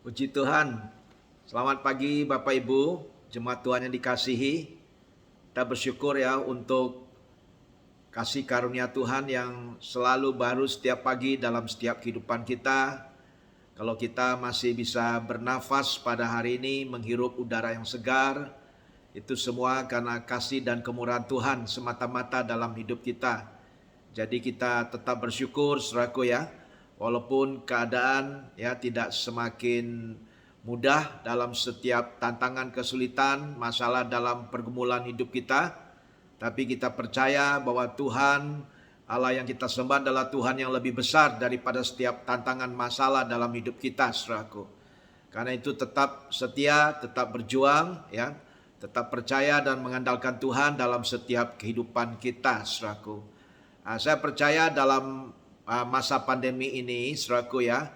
Puji Tuhan. Selamat pagi Bapak Ibu, jemaat Tuhan yang dikasihi. Kita bersyukur ya untuk kasih karunia Tuhan yang selalu baru setiap pagi dalam setiap kehidupan kita. Kalau kita masih bisa bernafas pada hari ini, menghirup udara yang segar, itu semua karena kasih dan kemurahan Tuhan semata-mata dalam hidup kita. Jadi kita tetap bersyukur saudaraku ya, walaupun keadaan ya tidak semakin mudah dalam setiap tantangan, kesulitan, masalah dalam pergumulan hidup kita, tapi kita percaya bahwa Tuhan Allah yang kita sembah adalah Tuhan yang lebih besar daripada setiap tantangan masalah dalam hidup kita, saudaraku. Karena itu tetap setia, tetap berjuang ya, tetap percaya dan mengandalkan Tuhan dalam setiap kehidupan kita, saudaraku. Saya percaya dalam masa pandemi ini, saudaraku ya,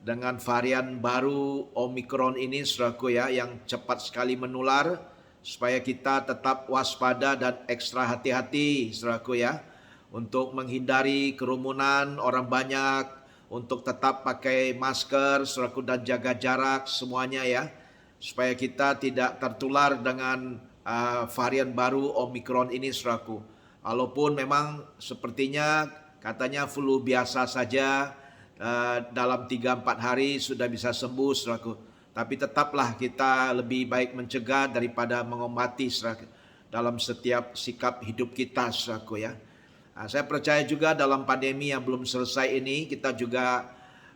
dengan varian baru Omikron ini, saudaraku ya, yang cepat sekali menular, supaya kita tetap waspada dan ekstra hati-hati, saudaraku ya, untuk menghindari kerumunan orang banyak, untuk tetap pakai masker, saudaraku, dan jaga jarak semuanya ya, supaya kita tidak tertular dengan varian baru Omikron ini, saudaraku. Walaupun memang sepertinya katanya flu biasa saja, dalam 3-4 hari sudah bisa sembuh, saudaraku. Tapi tetaplah kita lebih baik mencegah daripada mengobati, saudaraku, dalam setiap sikap hidup kita, saudaraku ya. Saya percaya juga dalam pandemi yang belum selesai ini, kita juga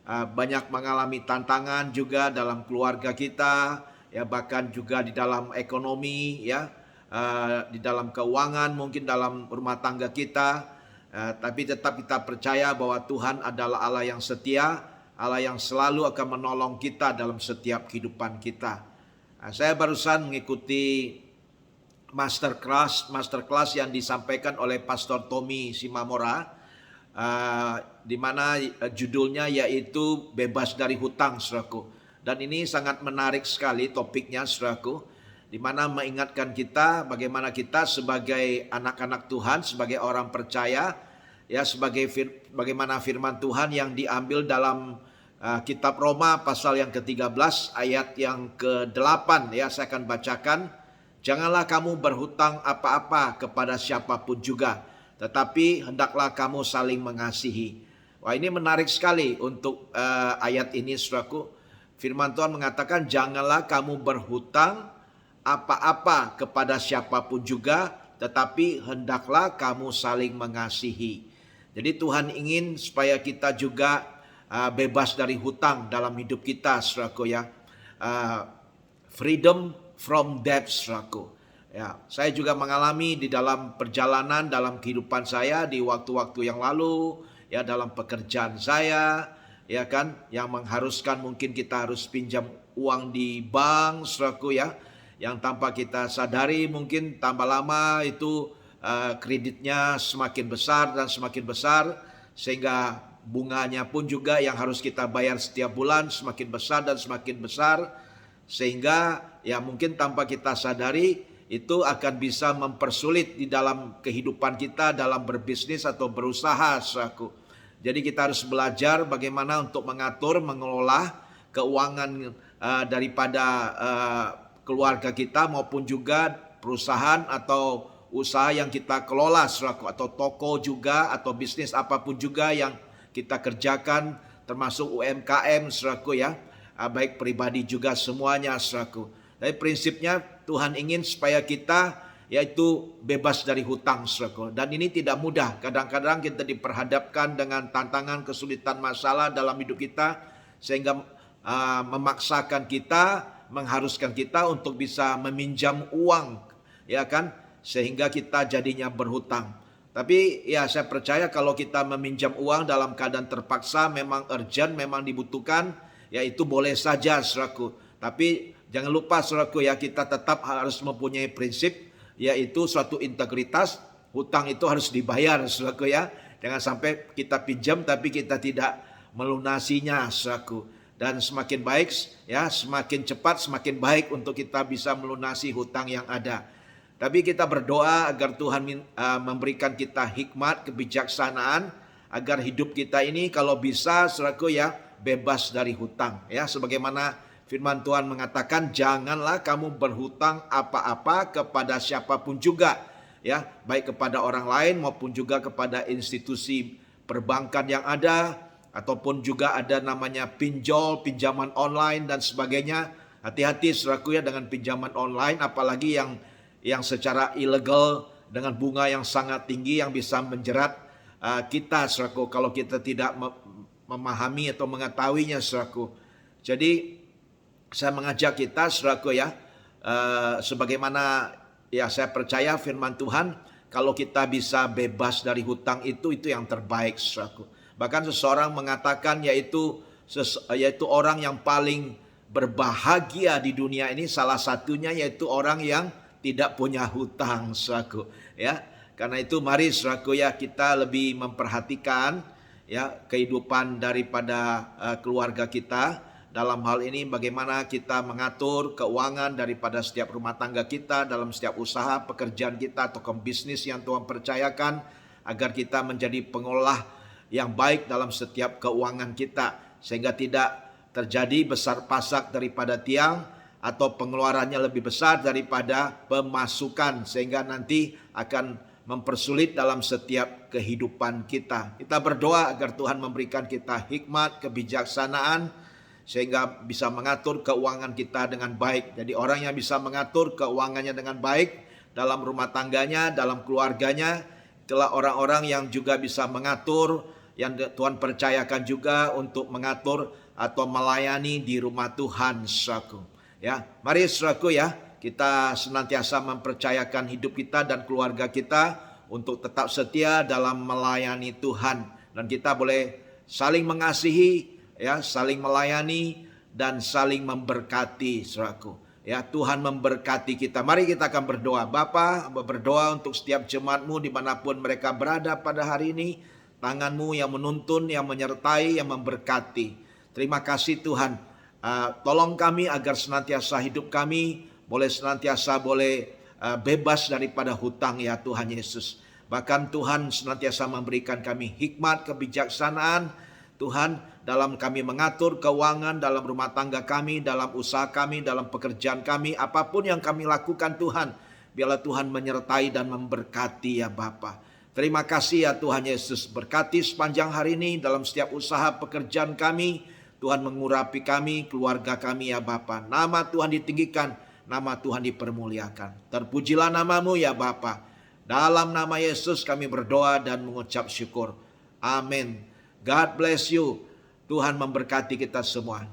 banyak mengalami tantangan juga dalam keluarga kita, ya, bahkan juga di dalam ekonomi ya, di dalam keuangan, mungkin dalam rumah tangga kita. Tapi tetap kita percaya bahwa Tuhan adalah Allah yang setia, Allah yang selalu akan menolong kita dalam setiap kehidupan kita. Saya barusan mengikuti masterclass yang disampaikan oleh Pastor Tommy Simamora, di mana judulnya yaitu bebas dari hutang, saudaraku. Dan ini sangat menarik sekali topiknya, saudaraku, di mana mengingatkan kita bagaimana kita sebagai anak-anak Tuhan, sebagai orang percaya, ya, bagaimana firman Tuhan yang diambil dalam kitab Roma pasal yang ke-13 ayat yang ke-8 ya, saya akan bacakan. Janganlah kamu berhutang apa-apa kepada siapapun juga, tetapi hendaklah kamu saling mengasihi. Wah, ini menarik sekali untuk ayat ini, saudaraku. Firman Tuhan mengatakan janganlah kamu berhutang apa-apa kepada siapapun juga, tetapi hendaklah kamu saling mengasihi. Jadi Tuhan ingin supaya kita juga bebas dari hutang dalam hidup kita, saudaraku ya. Freedom from debt, saudaraku. Ya, saya juga mengalami di dalam perjalanan dalam kehidupan saya di waktu-waktu yang lalu, ya, dalam pekerjaan saya, ya kan, yang mengharuskan mungkin kita harus pinjam uang di bank, saudaraku ya, yang tanpa kita sadari mungkin tambah lama itu kreditnya semakin besar dan semakin besar, sehingga bunganya pun juga yang harus kita bayar setiap bulan semakin besar dan semakin besar, sehingga ya mungkin tanpa kita sadari itu akan bisa mempersulit di dalam kehidupan kita dalam berbisnis atau berusaha, saudaraku. Jadi kita harus belajar bagaimana untuk mengatur, mengelola keuangan daripada keluarga kita maupun juga perusahaan atau usaha yang kita kelola, saudaraku, atau toko juga, atau bisnis apapun juga yang kita kerjakan, termasuk UMKM, saudaraku ya, baik pribadi juga semuanya, saudaraku. Tapi prinsipnya Tuhan ingin supaya kita yaitu bebas dari hutang, saudaraku. Dan ini tidak mudah. Kadang-kadang kita diperhadapkan dengan tantangan, kesulitan, masalah dalam hidup kita, sehingga memaksakan kita, mengharuskan kita untuk bisa meminjam uang, ya kan, sehingga kita jadinya berhutang. Tapi ya saya percaya kalau kita meminjam uang dalam keadaan terpaksa, memang urgent, memang dibutuhkan, ya itu boleh saja, saudaraku. Tapi jangan lupa, saudaraku ya, kita tetap harus mempunyai prinsip, yaitu suatu integritas. Hutang itu harus dibayar, saudaraku ya. Jangan sampai kita pinjam tapi kita tidak melunasinya, saudaraku. Dan semakin baik ya, semakin cepat semakin baik untuk kita bisa melunasi hutang yang ada. Tapi kita berdoa agar Tuhan memberikan kita hikmat, kebijaksanaan, agar hidup kita ini kalau bisa, saudaraku ya, bebas dari hutang ya, sebagaimana firman Tuhan mengatakan janganlah kamu berhutang apa-apa kepada siapapun juga, ya, baik kepada orang lain maupun juga kepada institusi perbankan yang ada, ataupun juga ada namanya pinjol, pinjaman online dan sebagainya. Hati-hati saudaraku ya dengan pinjaman online, apalagi yang secara ilegal dengan bunga yang sangat tinggi yang bisa menjerat kita saudaraku kalau kita tidak memahami atau mengetahuinya saudaraku. Jadi saya mengajak kita saudaraku ya, sebagaimana ya saya percaya firman Tuhan, kalau kita bisa bebas dari hutang itu yang terbaik saudaraku. Bahkan seseorang mengatakan yaitu orang yang paling berbahagia di dunia ini salah satunya yaitu orang yang tidak punya hutang saudaraku ya. Karena itu mari saudaraku ya kita lebih memperhatikan ya kehidupan daripada keluarga kita. Dalam hal ini bagaimana kita mengatur keuangan daripada setiap rumah tangga kita, dalam setiap usaha, pekerjaan kita atau bisnis yang Tuhan percayakan, agar kita menjadi pengolah yang baik dalam setiap keuangan kita, sehingga tidak terjadi besar pasak daripada tiang atau pengeluarannya lebih besar daripada pemasukan, sehingga nanti akan mempersulit dalam setiap kehidupan kita. Kita berdoa agar Tuhan memberikan kita hikmat, kebijaksanaan, sehingga bisa mengatur keuangan kita dengan baik. Jadi orang yang bisa mengatur keuangannya dengan baik dalam rumah tangganya, dalam keluarganya, itulah orang-orang yang juga bisa mengatur, yang Tuhan percayakan juga untuk mengatur atau melayani di rumah Tuhan saudaraku. Ya, mari saudaraku ya, kita senantiasa mempercayakan hidup kita dan keluarga kita untuk tetap setia dalam melayani Tuhan, dan kita boleh saling mengasihi, ya, saling melayani dan saling memberkati saudaraku. Ya, Tuhan memberkati kita. Mari kita akan berdoa. Bapa, berdoa untuk setiap jemaat-Mu dimanapun mereka berada pada hari ini. Tangan-Mu yang menuntun, yang menyertai, yang memberkati. Terima kasih Tuhan. Tolong kami agar senantiasa hidup kami senantiasa bebas daripada hutang ya Tuhan Yesus. Bahkan Tuhan senantiasa memberikan kami hikmat, kebijaksanaan Tuhan dalam kami mengatur keuangan dalam rumah tangga kami, dalam usaha kami, dalam pekerjaan kami, apapun yang kami lakukan Tuhan, biarlah Tuhan menyertai dan memberkati ya Bapa. Terima kasih ya Tuhan Yesus, berkati sepanjang hari ini dalam setiap usaha pekerjaan kami, Tuhan mengurapi kami, keluarga kami ya Bapa. Nama Tuhan ditinggikan, nama Tuhan dipermuliakan. Terpujilah namamu ya Bapa. Dalam nama Yesus kami berdoa dan mengucap syukur. Amin. God bless you. Tuhan memberkati kita semua.